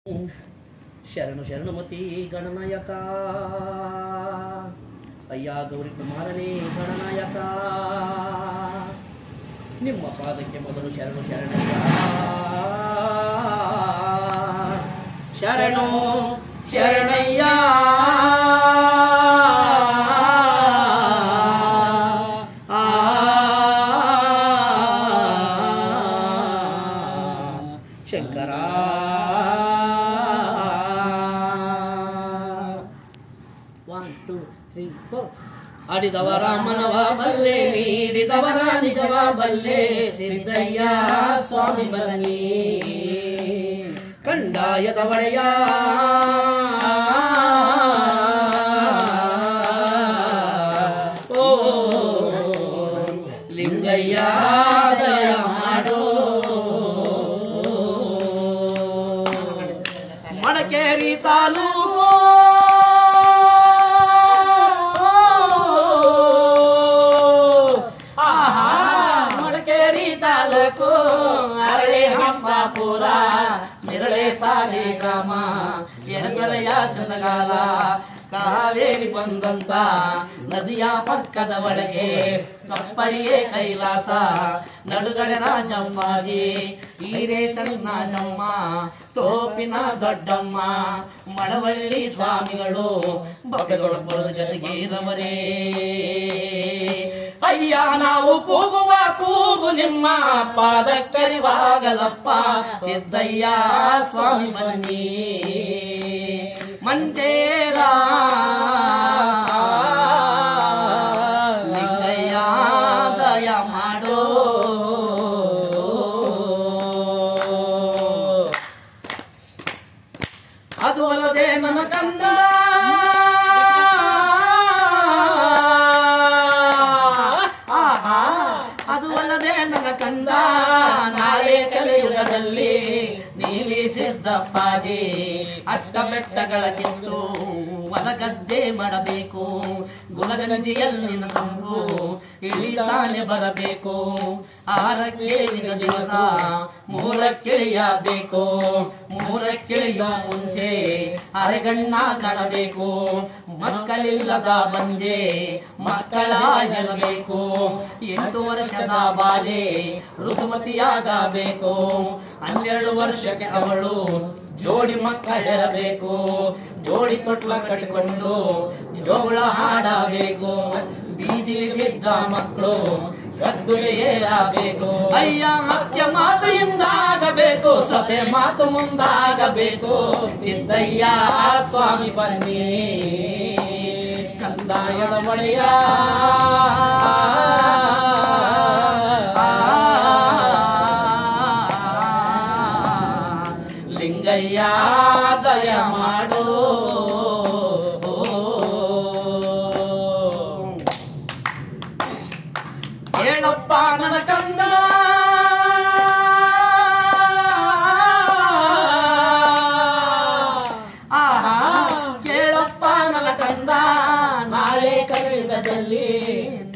ಶರಣು ಶರಣುಮತಿ ಗಣನಾಯಕ ಅಯ್ಯ ಗೌರಿ ಕುಮಾರನೇ ಗಣನಾಯಕ ನಿಮ್ಮ ಪಾದಕ್ಕೆ ಮೊದಲು ಶರಣು ಶರಣಯ್ಯ ಶರಣು ಶರಣಯ್ಯ ಶಂಕರ ಆಡಿದವರ ಮನವ ಬಲ್ಲೆ ನೀಡಿದವರ ನಿಜವ ಬಲ್ಲೆ ಸಿದ್ದಯ್ಯ ಸ್ವಾಮಿ ಬರನಿ ಕಂದಾಯದ ಒಡೆಯ ಓ ಲಿಂಗಯ್ಯ ದಯ ಮಾಡೋ ಮಡಕೇರಿ ತಾಲೂಕು ಅರಳೆ ಹಂಪಾಪುರ ನಿರಳೆ ಸಾಲಿ ಗ್ರಾಮ ಎಡಗರೆಯ ಚಂದಗಾಲ ಕಾವೇರಿ ಬಂದಂತ ನದಿಯ ಪಕ್ಕದ ಒಳಗೆ ಕಪ್ಪಡಿಯೇ ಕೈಲಾಸ ನಡುಗಡೆ ರಾಜಮ್ಮಾಜಿ ಈರೇ ಚನ್ನಾಜಮ್ಮ ತೋಪಿನ ದೊಡ್ಡಮ್ಮ ಮಳವಳ್ಳಿ ಸ್ವಾಮಿಗಳು ಬಬ್ಬೆಗೊಳಪುರದ ಜೊತೆಗೀರವರೇ ಅಯ್ಯ ನಾವು ಕೂಗುವ ಕೂಗು ನಿಮ್ಮ ಪಾದಕ್ಕರಿವಾಗಲಪ್ಪ ಸಿದ್ದಯ್ಯ ಸ್ವಾಮಿ ಬನ್ನಿ ಮಂಟೇರ ಲಿಂಗಯ್ಯ ದಯ ಮಾಡೋ ಅದು ಅಲ್ಲದೆ ನನ್ನ ಕಂದ ಅದು ಅಲ್ಲದೆ ನನ್ನ ಕಂದ ನಾಳೆ ಕಲಿಯುಗದಲ್ಲಿ ನೀಲಿ ಸಿದ್ದಪ್ಪಾಜಿ ಅಡ್ಡ ಬೆಟ್ಟಗಳ ಕಿತ್ತು ಹೊಲಗದ್ದೆ ಮಾಡಬೇಕು ಗುಲಗಂಜಿಯಲ್ಲಿನ ತಂಬು ಇಳಿತಾನೆ ಬರಬೇಕು ಆರಕ್ಕೇಳಿದ ದಿವಸ ಮೂರಕ್ಕಿಳಿಯಬೇಕು ಮೂರಕ್ಕಿಳಿಯುವ ಮುಂಚೆ ಅರೆಗಣ್ಣ ಕಾಣಬೇಕು ಮಕ್ಕಳಿಲ್ಲದ ಬಂಜೆ ಮಕ್ಕಳಾಗಿರಬೇಕು 8 ವರ್ಷದ ಬಾಲೆ ಋತುಮತಿಯಾಗಬೇಕು 12 ವರ್ಷಕ್ಕೆ ಅವಳು ಜೋಡಿ ಮಕ್ಕಳಿರಬೇಕು ಜೋಡಿ ತೊಟ್ಲ ಕಟ್ಟಿಕೊಂಡು ಜೋಗುಳ ಹಾಡಬೇಕು ಬೀದಿಲಿ ಬಿದ್ದ ಮಕ್ಕಳು ಗದ್ದುಗೆ ಏರಬೇಕು ಅಯ್ಯ ಅತ್ಯ ಮಾತು ಹಿಂದಾಗಬೇಕು ಸೊಸೆ ಮಾತು ಮುಂದಾಗಬೇಕು ಸಿದ್ದಯ್ಯ ಸ್ವಾಮಿ ಬನ್ನಿ ಕಂದಾಯದ ಒಡೆಯ ಲಿಂಗಯ್ಯ ದಯ ಮಾಡೋ ಹೇಳಪ್ಪ ನನ್ನ ಕಂದ ಆಹಾ ಕೇಳಪ್ಪ ನನ್ನ ಕಂದ ನಾಳೆ ಕಲಿಯುಗದಲ್ಲಿ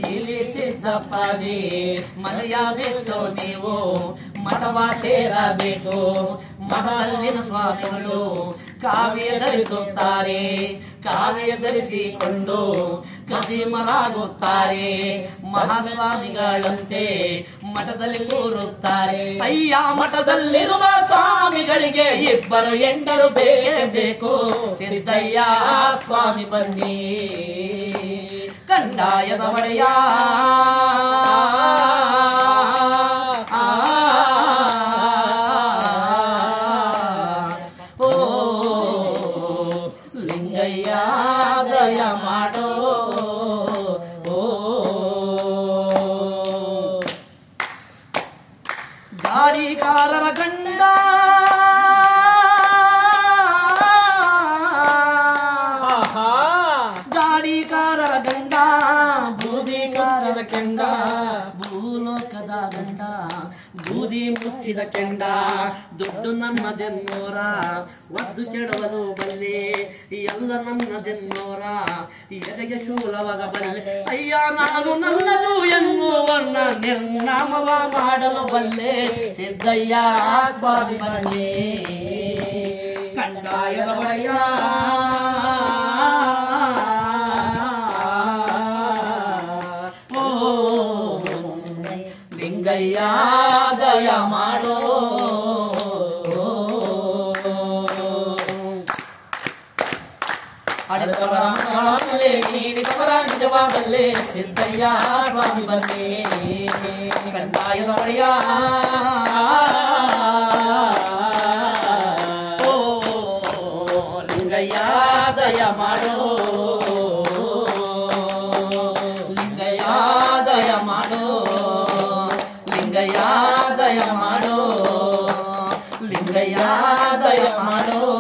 ನೀಲಿ ಸಿದ್ದಪ್ಪಾಜಿ ಮನೆಯ ಬಿಟ್ಟು ನೀವು ಮಠವ ಸೇರಬೇಕು ಮಠದಲ್ಲಿನ ಸ್ವಾಮಿಗಳು ಕಾವ್ಯ ಧರಿಸುತ್ತಾರೆ ಕಾವ್ಯ ಧರಿಸಿಕೊಂಡು ಕದಿಮರಾಗುತ್ತಾರೆ ಮಹಾಸ್ವಾಮಿಗಳಂತೆ ಮಠದಲ್ಲಿ ಕೂರುತ್ತಾರೆ ಅಯ್ಯ ಮಠದಲ್ಲಿರುವ ಸ್ವಾಮಿಗಳಿಗೆ 2 ಹೆಂಡರು ಬೇಕು ಸಿದ್ದಯ್ಯ ಸ್ವಾಮಿ ಬನ್ನಿ ಕಂದಾಯದ ಒಡೆಯ ಲಿಂಗಯ್ಯ ದಯ ಮಾಡೋ ಗಾಡಿಗಾರರ ಗಂಡ ಗಾಡಿಗಾರರ ಗಂಡ ಬೂದಿ ಮುಚ್ಚಿದ ಕೆಂಡ ಭೂಲೋಕದ ಗಂಡ ಬೂದಿ ಮುಚ್ಚಿದ ಕೆಂಡ ದುಡ್ಡು ನನ್ನದೆನ್ನೋರ ಒದ್ದು ಕೆಡವಲು ಬಲ್ಲೆ ಎಲ್ಲ ನನ್ನದೆನ್ನೋರ ಎದೆಗೆ ಶೂಲವಾಗ ಬಲ್ಲೆ ಅಯ್ಯ ನಾನು ನನ್ನದು ಎನ್ನುವನ್ನ ನಿರ್ನಾಮವ ಮಾಡಲು ಬಲ್ಲೆ ಸಿದ್ದಯ್ಯ ಸ್ವಾಮಿ ಬನ್ನಿ ಕಂಡಾಯದ ಒಡೆಯ ಲಿಂಗಯ್ಯ ದಯ ಮಾಡೋ ನೀಡಿದವರ ನಿಜವಾದಲ್ಲೇ ಸಿದ್ದಯ್ಯ ಸ್ವಾಮಿ ಬನ್ನಿ ಕಂದಾಯದ ಒಡೆಯ ಲಿಂಗಯ್ಯ ದಯ ಮಾಡೋ ಲಿಂಗಯ್ಯ ದಯ ಮಾಡೋ ಲಿಂಗಯ್ಯ ದಯ ಮಾಡೋ ಲಿಂಗಯ್ಯ ದಯ ಮಾಡೋ